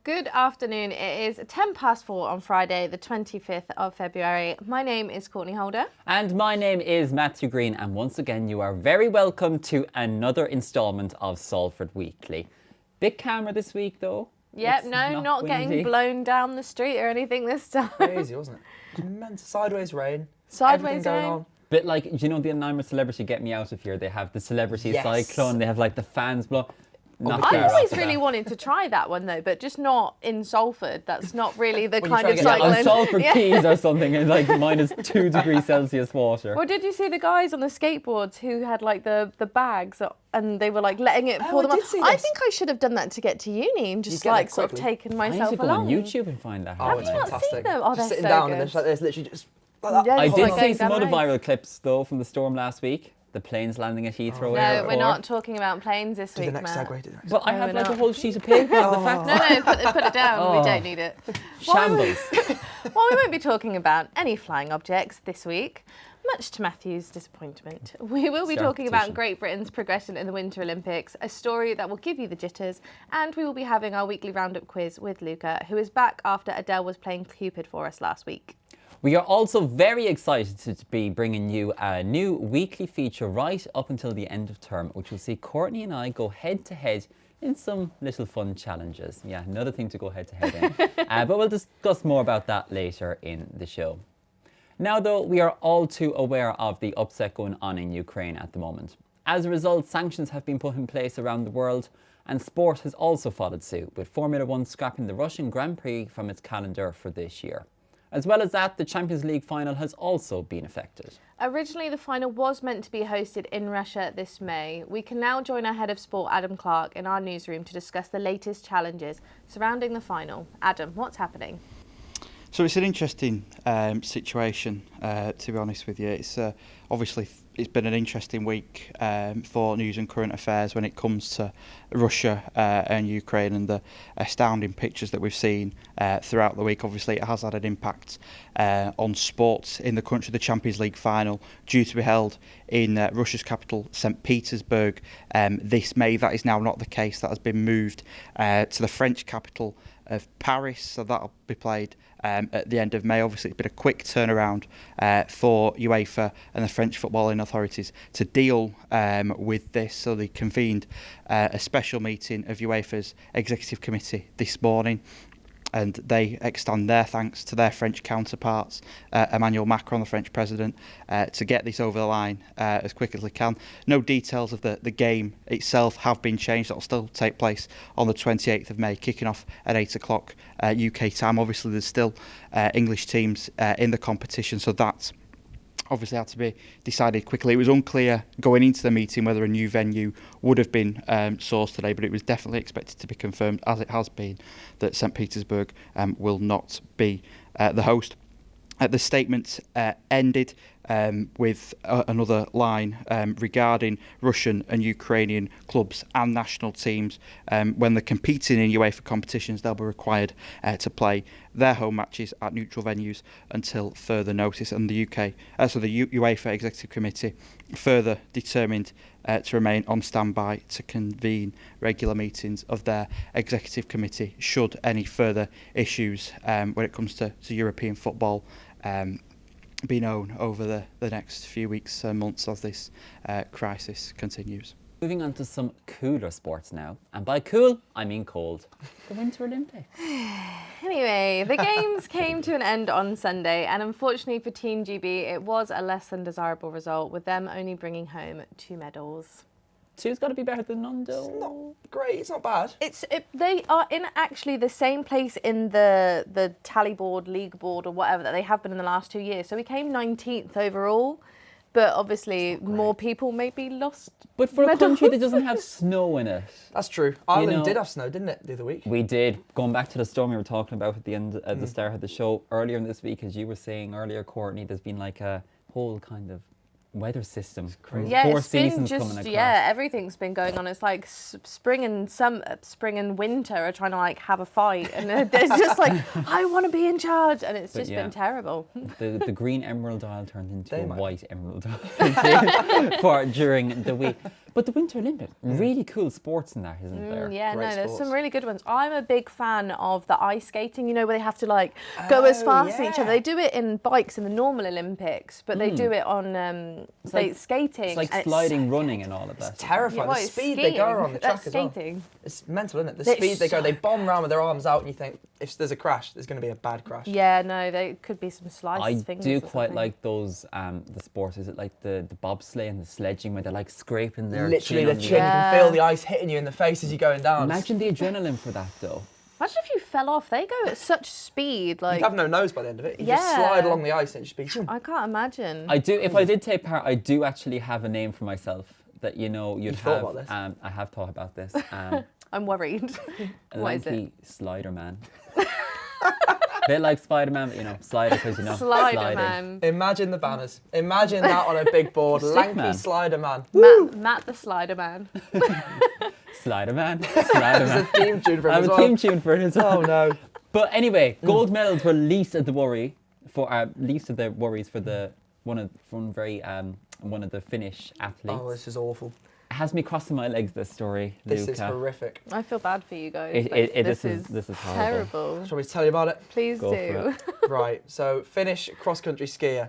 Good afternoon. It is 4:10 on Friday, the 25th of February. My name is Courtney Holder. And my name is Matthew Green. And once again, you are very welcome to another instalment of Salford Weekly. Bit calmer this week, though. Yep, not getting blown down the street or anything this time. Crazy, wasn't it? Immense sideways rain. Sideways everything rain. going on. Bit like, do you know the I'm a Celebrity Get Me Out of Here? They have the celebrity cyclone, they have like the fans blow. Not I've far always off really that. wanted to try that one though, but just not in Salford. That's not really the When kind you of try to get cycling. On Salford Quays or something, in like minus 2 degrees Celsius water. Or did you see the guys on the skateboards who had like the bags and they were like letting it pour I them did up? see I this. think I should have done that to get to uni and just get like there sort of quickly. taken I need myself to go along. on YouTube and find that. Oh, Have it's you not fantastic. seen them? Oh, they're just sitting so down good. and there's literally just like that. Yeah, I it's did like see going some down other the road. viral clips though from the storm last week. The planes landing at Heathrow No, Airport. we're not talking about planes this Do week, the next Matt. segue. Do the next But I No, have we're like a not. whole sheet of paper of the facts. No, put it down. We Oh. don't need it. Shambles. Well, we won't be talking about any flying objects this week, much to Matthew's disappointment. We will be talking about Competition. Great Britain's progression in the Winter Olympics, a story that will give you the jitters, and we will be having our weekly roundup quiz with Luca, who is back after Adele was playing Cupid for us last week. We are also very excited to be bringing you a new weekly feature right up until the end of term, which will see Courtney and I go head to head in some little fun challenges. Yeah, another thing to go head to head in. But we'll discuss more about that later in the show. Now, though, we are all too aware of the upset going on in Ukraine at the moment. As a result, sanctions have been put in place around the world, and sport has also followed suit, with Formula One scrapping the Russian Grand Prix from its calendar for this year. As well as that, the Champions League final has also been affected. Originally, the final was meant to be hosted in Russia this May. We can now join our head of sport, Adam Clark, in our newsroom to discuss the latest challenges surrounding the final. Adam, what's happening? So it's an interesting situation, to be honest with you. It's obviously it's been an interesting week for news and current affairs when it comes to Russia and Ukraine and the astounding pictures that we've seen throughout the week. Obviously, it has had an impact on sports in the country. The Champions League final due to be held in Russia's capital, St. Petersburg, this May. That is now not the case. That has been moved to the French capital of Paris, so that'll be played at the end of May. Obviously, it's been a quick turnaround for UEFA and the French footballing authorities to deal with this. So they convened a special meeting of UEFA's executive committee this morning, and they extend their thanks to their French counterparts, Emmanuel Macron, the French president, to get this over the line as quick as they can. No details of the game itself have been changed. That will still take place on the 28th of May, kicking off at 8 o'clock UK time. Obviously, there's still English teams in the competition, so that's obviously had to be decided quickly. It was unclear going into the meeting whether a new venue would have been sourced today, but it was definitely expected to be confirmed, as it has been, that St. Petersburg will not be the host. The statement ended with another line regarding Russian and Ukrainian clubs and national teams. When they're competing in UEFA competitions, they'll be required to play their home matches at neutral venues until further notice. And the UEFA Executive Committee further determined to remain on standby to convene regular meetings of their Executive Committee should any further issues when it comes to European football be known over the next few weeks and months as this crisis continues. Moving on to some cooler sports now. And by cool, I mean cold. The Winter Olympics. Anyway, the games came to an end on Sunday, and unfortunately for Team GB, it was a less than desirable result, with them only bringing home 2 medals. Two's got to be better than none, It's though. not great. It's not bad. They are in actually the same place in the tally board, league board, or whatever that they have been in the last 2 years. So we came 19th overall, but obviously more people maybe lost. But for a medals. country that doesn't have snow in it. That's true. Ireland know- did have snow, didn't it, the other week? We did. Going back to the storm we were talking about at the start of the show earlier in this week, as you were saying earlier, Courtney, there's been like a whole kind of weather system. Yeah, 4 it's been seasons just coming across. everything's been going on. It's like spring and winter are trying to like have a fight, and it's just like I want to be in charge, and it's But just yeah. been terrible. The green emerald isle turned into a They might. white emerald isle for during the week. But the Winter Olympics, really cool sports in that, isn't there? Yeah, Great no, there's sports. some really good ones. I'm a big fan of the ice skating, you know, where they have to like go as fast as each other. yeah. They do it in bikes in the normal Olympics, but they do it on skating. It's like and sliding, running and all of that. Terrifying. well, The it's speed they go skiing. on the That's track as well. skating. It's mental, isn't it? The It's speed they go, so- they bomb around with their arms out, and you think if there's a crash, there's going to be a bad crash. Yeah, no, there could be some sliced I fingers. do or quite something. like those the sports. Is it like the bobsleigh and the sledging where they're like scraping their Literally, chin the on chin, the you can feel the ice hitting you in the face as you're going down. Imagine the adrenaline for that though. Imagine if you fell off. They go at such speed. Like You'd have no nose by the end of it. You just slide along the ice and it'd just be... I can't imagine. If I did take part, I do actually have a name for myself that you'd thought have. about this? I have thought about this. I'm worried. What is it? Lanky Slider Man. Bit like Spider-Man, but slider because Slider sliding. man. Imagine the banners. Imagine that on a big board. Stick Lanky man. slider man. Matt the Slider Man. Slider Man. Slider Man. There's a theme tune for him I have as a well. theme tune for it as well. Oh no. But anyway, gold medals were least of the worries for one of the Finnish athletes. Oh, this is awful. It has me crossing my legs. This story, This Luca. is horrific. I feel bad for you guys. This is horrible. terrible. Shall we tell you about it? Please Go do. Right, so Finnish cross-country skier.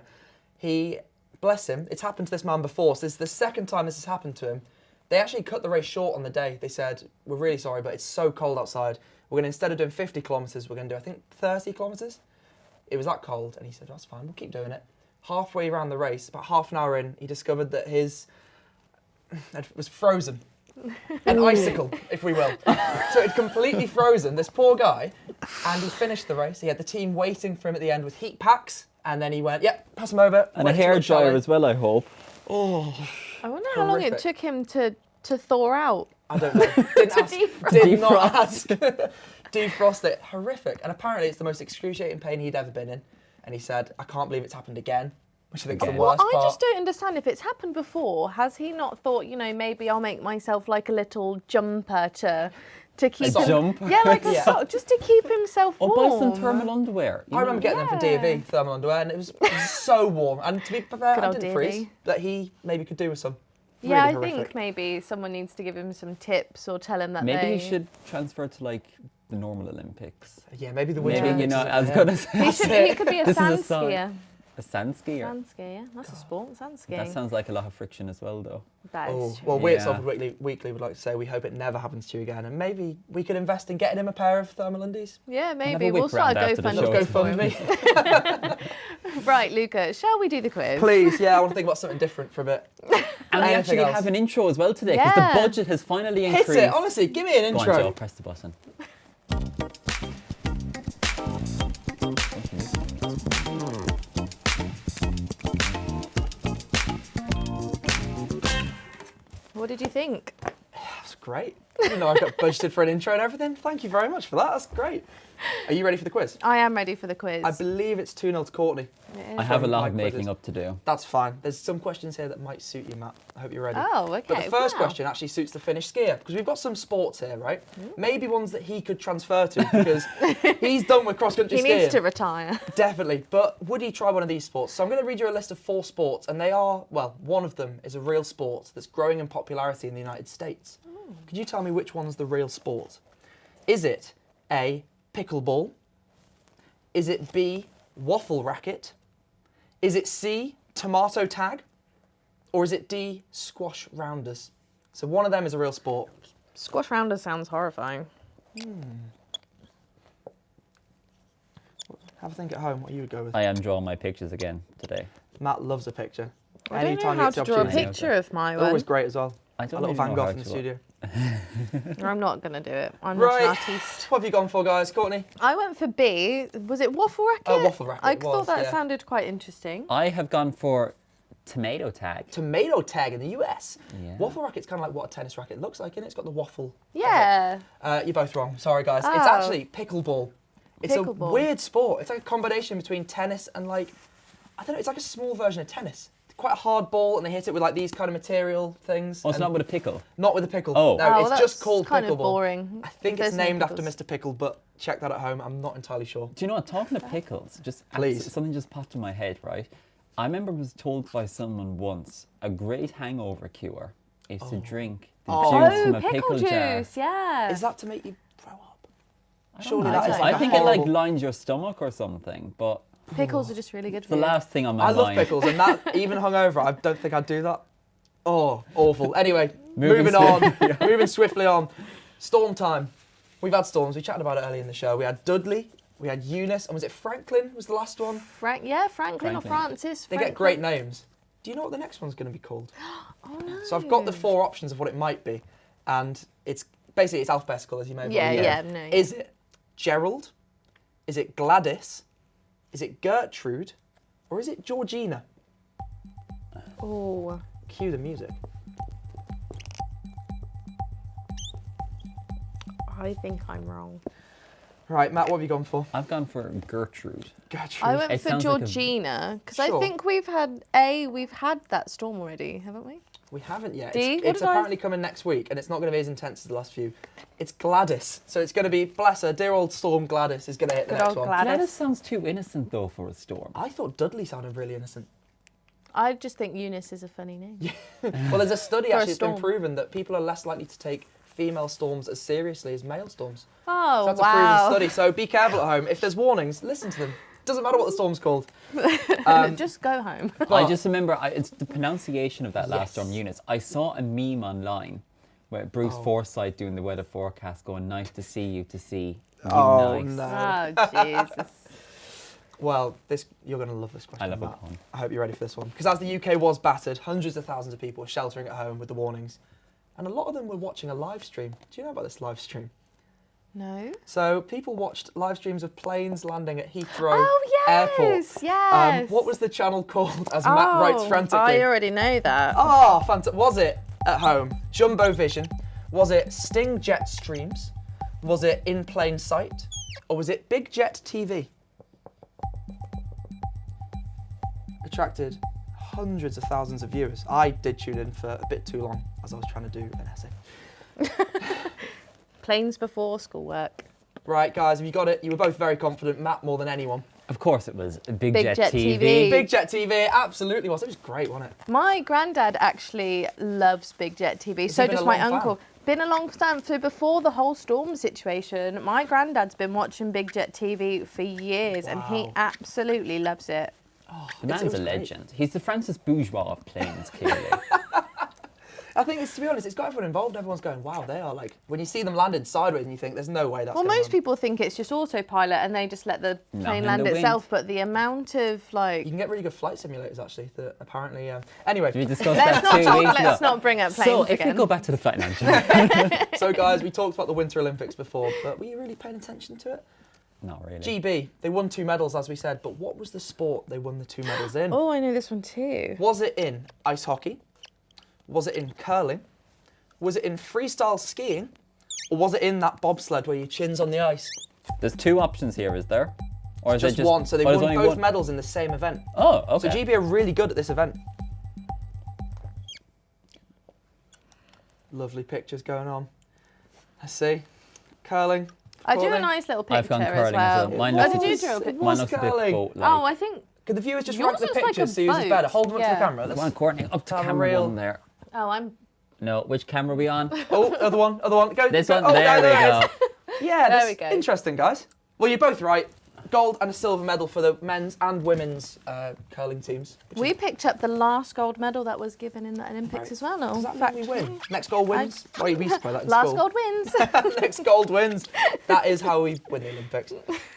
He, bless him, it's happened to this man before, so this is the second time this has happened to him. They actually cut the race short on the day. They said, we're really sorry, but it's so cold outside. We're going to, instead of doing 50 kilometres, we're going to do, I think, 30 kilometres. It was that cold, and he said, that's fine, we'll keep doing it. Halfway around the race, about half an hour in, he discovered that it was frozen. An icicle, if we will. So it completely frozen, this poor guy, and he finished the race. He had the team waiting for him at the end with heat packs, and then he went, yep, pass him over. And a hair dryer as well, I hope. Oh, I wonder how long it Horrific. took him to thaw out. I don't know. Didn't ask. defrost. Did not ask. Defrost it. Horrific. And apparently it's the most excruciating pain he'd ever been in. And he said, I can't believe it's happened again, which I think is the Again. worst I part. just don't understand if it's happened before. Has he not thought, maybe I'll make myself like a little jumper to keep him, jumper? Yeah, like a Yeah. sock, just to keep himself Or warm. buy some thermal underwear. I remember getting them for D&V, thermal underwear, and it was so warm. And to be fair, Good I old didn't D&V. freeze. That he maybe could do with some. Yeah, Really I horrific. think maybe someone needs to give him some tips or tell him that Maybe they... he should transfer to like the normal Olympics. Yeah, maybe the winter. Maybe Olympics I was is- gonna say He could be a This is sand a sign. skier. a sand skier. Sand skier, yeah. That's a sport, sand skiing. That sounds like a lot of friction as well, though. That is Oh, true. well, we at Yeah. Salford Weekly would like to say we hope it never happens to you again, and maybe we could invest in getting him a pair of thermal undies. Yeah, have maybe. a We'll whip start a round after the GoFundMe. show. Let's go for fund him. me. Right, Luca, shall we do the quiz? Please, yeah, I want to think about something different for a bit. And we Anything actually else? have an intro as well today because Yeah. the budget has finally Hit increased. it, honestly, give me an Go on, intro. Joe, press the button. What did you think? That's great. I didn't know I got budgeted for an intro and everything. Thank you very much for that. That's great. Are you ready for the quiz? I am ready for the quiz. I believe it's 2-0 to Courtney. It is. I have a lot my of making quizzes. up to do. That's fine. There's some questions here that might suit you, Matt. I hope you're ready. Oh, okay. But the first wow. question actually suits the Finnish skier because we've got some sports here, right? Maybe ones that he could transfer to because he's done with cross-country He skiing. needs to retire. Definitely. But would he try one of these sports? So I'm going to read you a list of 4 sports, and they are, well, one of them is a real sport that's growing in popularity in the United States. Could you tell me which one's the real sport? Is it A, pickleball? Is it B, waffle racket? Is it C, tomato tag? Or is it D, squash rounders? So one of them is a real sport. Squash rounder sounds horrifying. Have a think at home what you would go with. I am drawing my pictures again today. Matt loves a picture. I don't know Anytime how you get to the draw a opportunity. picture of my They're one. always great as well. I A don't little even Van know Gogh how in the to- studio. I'm not going to do it. I'm not Right. an artiste. What have you gone for, guys? Courtney? I went for B. Was it waffle racket? Oh, waffle racket I it thought was, that yeah. sounded quite interesting. I have gone for tomato tag. Tomato tag in the US. Yeah. Waffle racket's kind of like what a tennis racket looks like, innit? It's got the waffle. Yeah. You're both wrong. Sorry, guys. It's Oh. actually pickleball. It's a Pickleball. weird sport. It's like a combination between tennis and I don't know, it's like a small version of tennis. It's quite a hard ball and they hit it with like these kind of material things. Oh, it's and not with a pickle. not with a pickle. Oh. No, Oh, it's just that's called kind pickleball. of boring. I think If it's there's no named after pickles. Mr. Pickle, but check that at home. I'm not entirely sure. Do you know what? Talking of pickles, Please. something just popped in my head, right? I remember was told by someone once a great hangover cure It's to drink the Oh. juice from Oh, a pickle jar. juice, yeah. Is that to make you throw up? I Surely don't that know. is like I a think it like horrible- lines your stomach or something, but Pickles are just really good it's for the you. last thing on my I mind. love pickles, and that even hungover, I don't think I'd do that. Oh, awful. Anyway, Moving moving on, moving swiftly on. Storm time. We've had storms. We chatted about it earlier in the show. We had Dudley, we had Eunice, and was it Franklin was the last one? Franklin or Franklin. Francis. They get great names. Do you know what the next one's going to be called? Oh no. So I've got the 4 options of what it might be, and it's basically it's alphabetical, as you may have Yeah, already yeah, known. no. Is it Gerald? Is it Gladys? Is it Gertrude? Or is it Georgina? Oh. Cue the music. I think I'm wrong. Right, Matt, what have you gone for? I've gone for Gertrude. Gertrude. I went It for sounds like a- Georgina because Sure. I think we've had that storm already, haven't we? We haven't yet. D? It's, What it's did I- apparently coming next week, and it's not going to be as intense as the last few. It's Gladys. So it's going to be, bless her, dear old Storm Gladys is going to hit the Good next old one. Gladys. Gladys sounds too innocent though for a storm. I thought Dudley sounded really innocent. I just think Eunice is a funny name. Well, there's a study For a actually that's been storm. proven that people are less likely to take female storms as seriously as male storms. Oh, So that's wow. a proven study. So be careful at home. If there's warnings, listen to them. Doesn't matter what the storm's called. Just go home. I just remember it's the pronunciation of that last Yes. storm, Eunice. I saw a meme online where Bruce Forsyth doing the weather forecast going, nice to see you to see you Oh, nice. no. Oh, Jesus. Well, you're going to love this question. I love a Matt. pun. I hope you're ready for this one. Because as the UK was battered, hundreds of thousands of people were sheltering at home with the warnings. And a lot of them were watching a live stream. Do you know about this live stream? No. So people watched live streams of planes landing at Heathrow Oh, yes. Airport. Yes. What was the channel called, as Matt writes frantically? I already know that. Oh, fantastic. Was it at home? Jumbo Vision? Was it Sting Jet Streams? Was it In Plain Sight? Or was it Big Jet TV? Attracted hundreds of thousands of viewers. I did tune in for a bit too long as I was trying to do an essay. Planes before schoolwork. Right, guys, have you got it? You were both very confident. Matt more than anyone. Of course it was Big Big Jet Jet TV. TV. Big Jet TV, absolutely was. It was great, wasn't it? My granddad actually loves Big Jet TV. So he been does a my long fan? uncle. Been a long time. So before the whole storm situation, my granddad's been watching Big Jet TV for years, and he Wow. absolutely loves it. The man's was a great. legend. He's the Francis Bourgeois of planes, clearly. I think it's, to be honest, it's got everyone involved. Everyone's going, wow, they are like, when you see them landing sideways and you think, there's no way that's Well, going most on. people think it's just autopilot and they just let the Nothing plane to land win. itself, but the amount of like. You can get really good flight simulators, actually, that apparently... anyway, We discussed Let's that not 2 talk, weeks ago. let's not bring up planes So if again. we go back to the flight analogy. so guys, we talked about the Winter Olympics before, but were you really paying attention to it? Not really. GB, they won 2 medals, as we said, but what was the sport they won the 2 medals in? Oh, I know this one too. Was it in ice hockey? Was it in curling? Was it in freestyle skiing? Or was it in that bobsled where you chins on the ice? There's 2 options here, is there? Or is Just there one, so they oh, there's won only both one? medals in the same event. Oh, okay. So GB are really good at this event. Lovely pictures going on. Let's see. Curling. I drew a Courtney? nice little picture I've gone as curling well. as well. Mine Oh, looks did a you bit- draw a It picture? was Mine looks a bit curling. boat-like. Oh, I think. Could the viewers just Yours rank the looks like pictures a so yours is boat, better? Hold them up to yeah. the camera. Come on, Courtney, up to Have a camera real- 1 there. Oh, I'm. No, which camera are we on? Oh, other one. Go. This go. one, Oh, there we it is. go. Yeah, There that's we go. interesting, guys. Well, you're both right. Gold and a silver medal for the men's and women's curling teams. which We is- picked up the last gold medal that was given in the Olympics Right. as well. No, Does that mean we win? Next goal wins? Well, we used to play that in Last school. gold wins. Next gold wins. That is how we win the Olympics.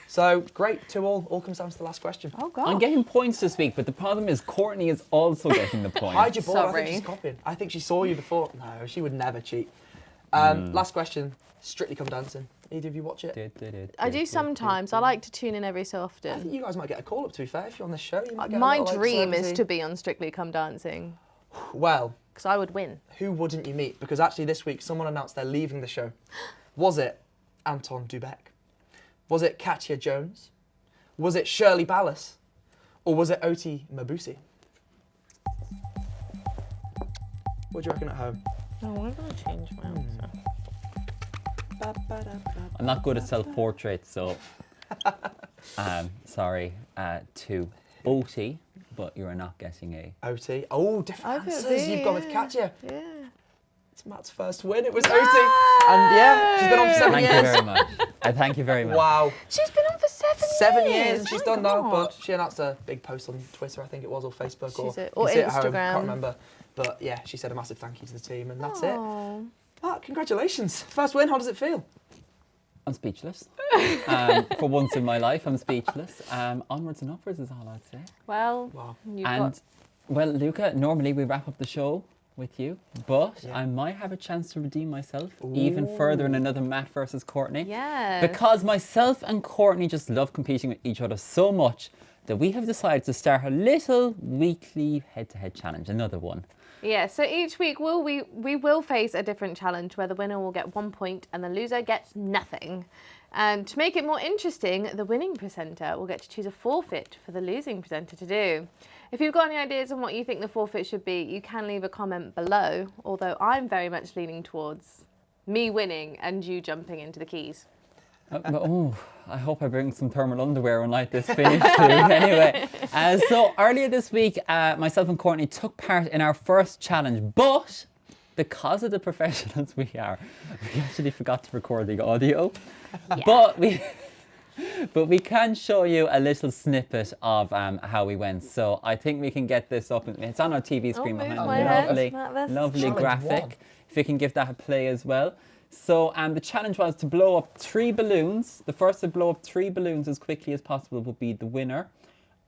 So, great, 2-2. All comes down to the last question. Oh God. I'm getting points this week, but the problem is Courtney is also getting the points. Hide your ball. I Sorry. think she's copying. I think she saw you before. No, she would never cheat. Last question. Strictly Come Dancing. Either of you watch it? I do sometimes. I like to tune in every so I often. think you guys might get a call up, to be fair. If you're on the show, you might get My a little, like, dream is celebrity- to be on Strictly Come Dancing Well, because I would win. who wouldn't you meet? Because actually this week someone announced they're leaving the show. Was it Anton Dubek? Was it Katya Jones? Was it Shirley Ballas? Or was it Oti Mabusi? What do you reckon at home? Oh, I'm going to change my answer. I'm not good at self-portraits, so sorry to Oti, but you are not getting a. Oti. Oh, different I put answers. B, You've gone with yeah. Katya. Yeah. It's Matt's first win. It was Oti. And yeah, she's been on for 7 Thank years. you very much. I thank you very much. Wow. She's been on for 7 years. 7 years and she's My done now, God. but she announced a big post on Twitter, I think it was, or Facebook, She's or, it- or you see it at home, Instagram. can't remember. But yeah, she said a massive thank you to the team, and that's it. Aw. Matt, congratulations. First win, how does it feel? I'm speechless. For once in my life, I'm speechless. Onwards and upwards is all I'd say. Well, Wow. you've And, got... well, Luca, normally we wrap up the show with you, but Yeah. I might have a chance to redeem myself even further in another Matt versus Courtney. Yes. Because myself and Courtney just love competing with each other so much that we have decided to start a little weekly head-to-head challenge, another one. Yeah, so each week we will face a different challenge where the winner will get 1 point and the loser gets nothing. And to make it more interesting, the winning presenter will get to choose a forfeit for the losing presenter to do. If you've got any ideas on what you think the forfeit should be, you can leave a comment below, although I'm very much leaning towards me winning and you jumping into the Quays. I hope I bring some thermal underwear and light this finish too. Anyway, so earlier this week, myself and Courtney took part in our first challenge, but because of the professionals we are, we actually forgot to record the audio. But we can show you a little snippet of how we went. So I think we can get this up. It's on our TV screen move behind my me. head. Lovely, That's lovely challenge graphic. one. If we can give that a play as well. So the challenge was to blow up 3 balloons. The first to blow up 3 balloons as quickly as possible would be the winner.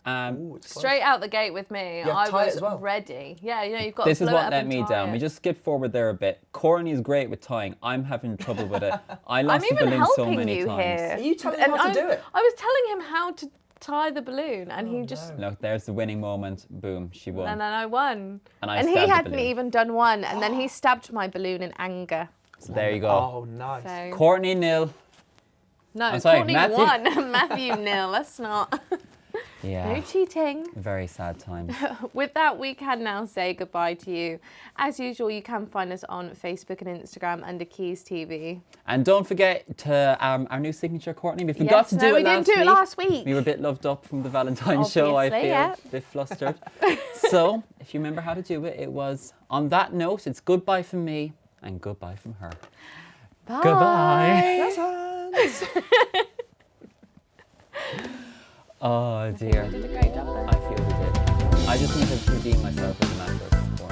Ooh, it's close. Straight out the gate with me, have I tie it was as well. ready. Yeah, you know, you've got This to is blow it what up let and me tie down. it. We just skipped forward there a bit. Courtney is great with tying. I'm having trouble with it. I I'm lost the even balloon so helping many you times. here. Are you telling And him how to do it? I was telling him how to tie the balloon, and he just... Look, there's the winning moment. Boom, she won. And then I won. And I he stabbed the hadn't balloon. even done one, and then he stabbed my balloon in anger. So there you go. Oh, nice. So Courtney nil. no, I'm sorry, Courtney Matthew. won, Matthew nil. That's not. Yeah. No cheating. Very sad times. With that, we can now say goodbye to you. As usual, you can find us on Facebook and Instagram under Quays TV. And don't forget to our new signature, Courtney. We forgot to do we it didn't do it last week. We were a bit loved up from the Valentine's show, I feel. Obviously, yeah. A bit flustered. So, if you remember how to do it, it was, on that note, it's goodbye from me and goodbye from her. Bye. Goodbye. Presents. Oh dear. You did a great job there. I feel we did. I just need to redeem myself as a matter of